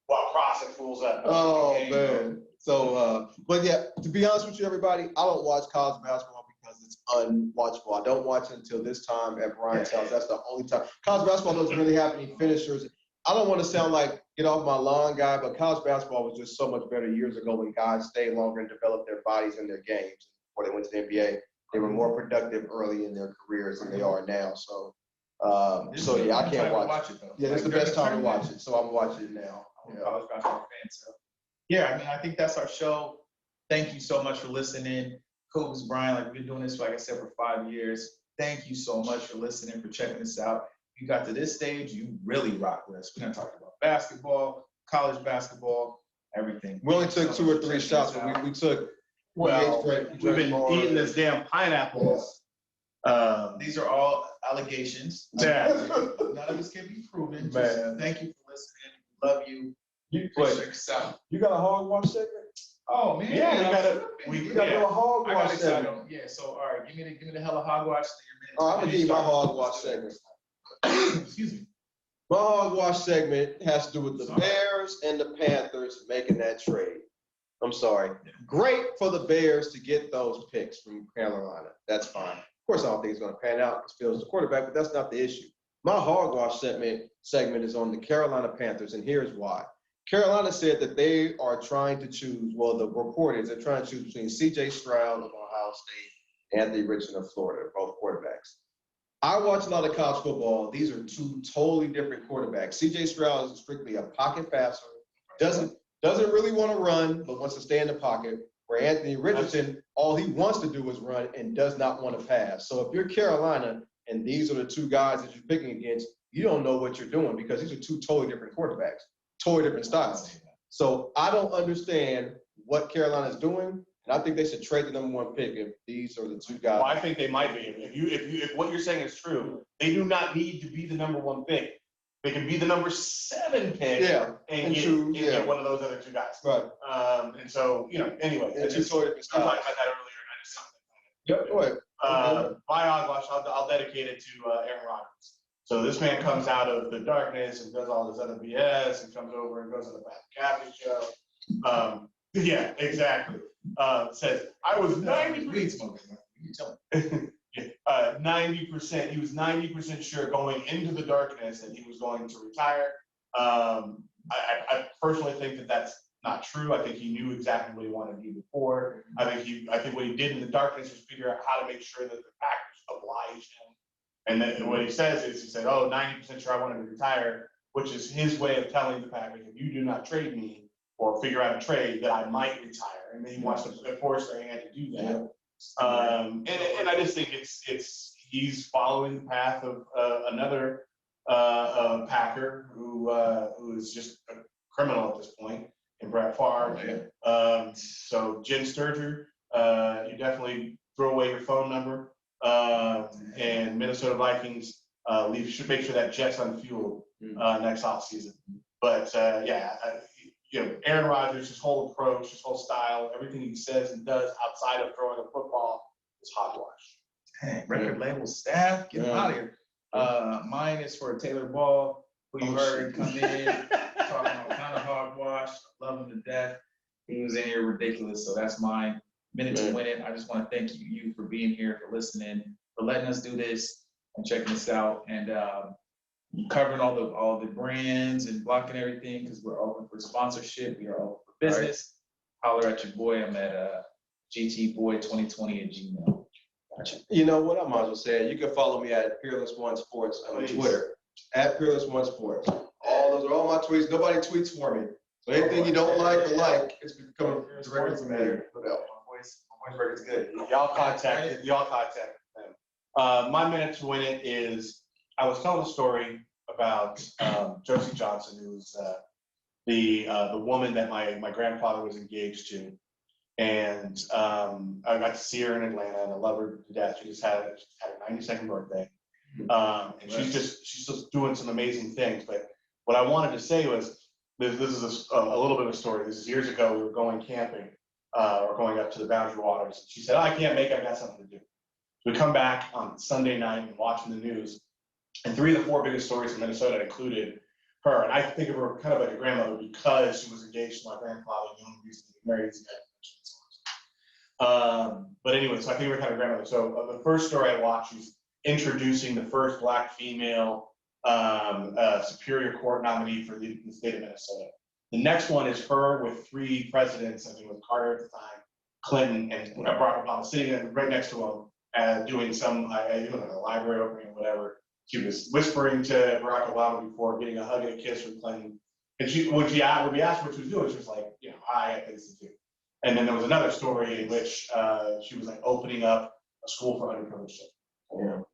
B: while crossing fools up.
C: oh man. So but yeah, to be honest with you, everybody, I don't watch college basketball because it's unwatchable. I don't watch it until this time at Brian's house. That's the only time. College basketball doesn't really have any finishers. I don't want to sound like get off my lawn guy, but college basketball was just so much better years ago when guys stayed longer and developed their bodies and their games before they went to the NBA. They were more productive early in their careers than they are now. So yeah, I can't watch it. Yeah, it's the best time to watch it. So I'm watching it now.
E: I'm a college basketball fan, so yeah. I mean, I think that's our show. Thank you so much for listening. Coach Brian, like we've been doing this, like I said, for 5 years. Thank you so much for listening, for checking this out. You got to this stage, you really rock with us. We're gonna talk about basketball, college basketball, everything.
C: We only took 2 or 3 shots, but we took.
B: Well, we've been eating this damn pineapples.
E: These are all allegations.
B: Yeah.
E: None of this can be proven. Just thank you for listening. Love you.
C: You got a hogwash segment?
E: Oh man,
B: Yeah,
C: We got to do a
E: I got
C: hogwash
E: excited.
C: segment.
E: Yeah, so all right, give me the hella hogwash.
C: Oh, I'm gonna give you my hogwash segment.
E: Excuse me.
C: My hogwash segment has to do with the Bears and the Panthers making that trade. I'm sorry. Great for the Bears to get those picks from Carolina. That's fine. Of course, I don't think it's going to pan out because Fields is the quarterback, but that's not the issue. My hogwash segment is on the Carolina Panthers, and here's why. Carolina said that they are trying to choose, well, the report is they're trying to choose between C.J. Stroud of Ohio State and Anthony Richardson of Florida, both quarterbacks. I watch a lot of college football. These are 2 totally different quarterbacks. C.J. Stroud is strictly a pocket passer, doesn't really want to run, but wants to stay in the pocket, where Anthony Richardson, all he wants to do is run and does not want to pass. So if you're Carolina and these are the 2 guys that you're picking against, you don't know what you're doing because these are 2 totally different quarterbacks, totally different styles. So I don't understand what Carolina's doing, and I think they should trade the #1 pick if these are the 2 guys.
B: Well, I think they might be. If what you're saying is true, they do not need to be the #1 pick. They can be the #7 pick and get one of those other 2 guys.
C: Right.
B: And so, anyway.
C: And 2 totally different
B: We were talking
C: styles.
B: about that earlier, and I just something.
C: Yep, go ahead.
B: My hogwash, I'll dedicate it to Aaron Rodgers. So this man comes out of the darkness and does all this other BS and comes over and goes on the Pat McAfee show. Yeah, exactly. Says, I was 90%. 90%. He was 90% sure going into the darkness that he was going to retire. I personally think that that's not true. I think he knew exactly what he wanted to do before. I think what he did in the darkness was figure out how to make sure that the Packers obliged him. And then what he says is, he said, 90% sure I wanted to retire, which is his way of telling the Packers, if you do not trade me or figure out a trade, that I might retire. And then he wants to force their hand to do that. And I just think he's following the path of another Packer who is just a criminal at this point, in Brett Favre. So Jen Sturger, you definitely throw away your phone number. And Minnesota Vikings should make sure that jet's unfueled next offseason. But Aaron Rodgers, his whole approach, his whole style, everything he says and does outside of throwing a football is hogwash.
E: Dang, record label staff, get him out of here. Mine is for Taylor Ball, who you heard come in talking about kind of hogwash. Love him to death. He was in here ridiculous, so that's mine. Minute to win it. I just want to thank you for being here, for listening, for letting us do this and checking us out, and covering all the brands and blocking everything, because we're open for sponsorship. We are open for business. Holler at your boy. I'm at gtboy2020@gmail.
C: Gotcha. You know what? I might as well say it. You can follow me at Peerless One Sports on Twitter. At Peerless One Sports. All those are all my tweets. Nobody tweets for me. So anything you don't like or like, it's coming directly from me.
E: My voice record's good.
B: Y'all contact them. My minute to win it is, I was telling a story about Josie Johnson, who's the woman that my grandfather was engaged to. And I got to see her in Atlanta, and I love her to death. She just had her 92nd birthday. And she's just doing some amazing things. But what I wanted to say was, this is a little bit of a story. This is years ago. We were going camping, or going up to the Boundary Waters. She said, "Oh, I can't make it. I got something to do." So we come back on Sunday night and watching the news, and 3 of the 4 biggest stories in Minnesota included her. And I think of her kind of like a grandmother, because she was engaged to my grandfather, the only reason he married his dad. But anyway, so I think of her kind of grandmother. So the first story I watched was introducing the first Black female Superior Court nominee for the state of Minnesota. The next one is her with 3 presidents. I think it was Carter at the time, Clinton, and Barack Obama sitting right next to him, doing some a library opening or whatever. She was whispering to Barack Obama before getting a hug and a kiss from Clinton. And when we asked what she was doing, she was like, "Hi, I have things to do." And then there was another story in which she was like opening up a school for underprivileged children.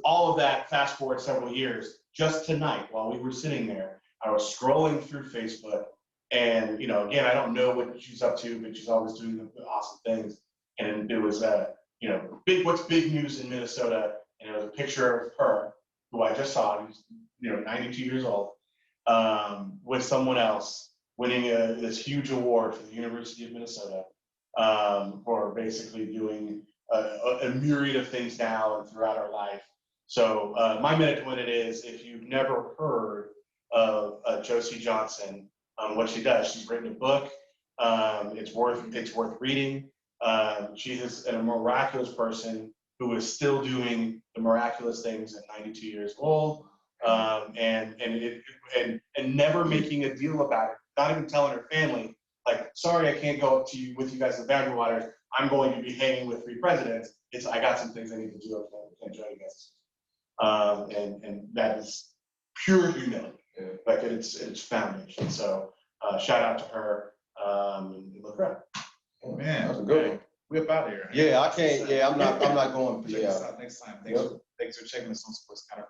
B: All of that, fast forward several years, just tonight while we were sitting there, I was scrolling through Facebook, and again, I don't know what she's up to, but she's always doing awesome things. And it was what's big news in Minnesota, and it was a picture of her, who I just saw, who's 92 years old, with someone else winning this huge award for the University of Minnesota, for basically doing a myriad of things now and throughout our life. So my minute to win it is, if you've never heard of Josie Johnson, what she does, she's written a book. It's worth reading. She is a miraculous person who is still doing the miraculous things at 92 years old, and never making a deal about it. Not even telling her family, like, "Sorry, I can't go up to you with you guys in the Boundary Waters. I'm going to be hanging with 3 presidents. I got some things I need to do. I can't join you guys." And that is pure humility, like it's foundation. So shout out to her, and look her up.
E: Oh, man,
C: That's a good one.
E: We up out of here.
C: Yeah, I can't. Yeah, I'm not going.
E: Check us out next time. Thanks for checking us on Sports Counterpoints.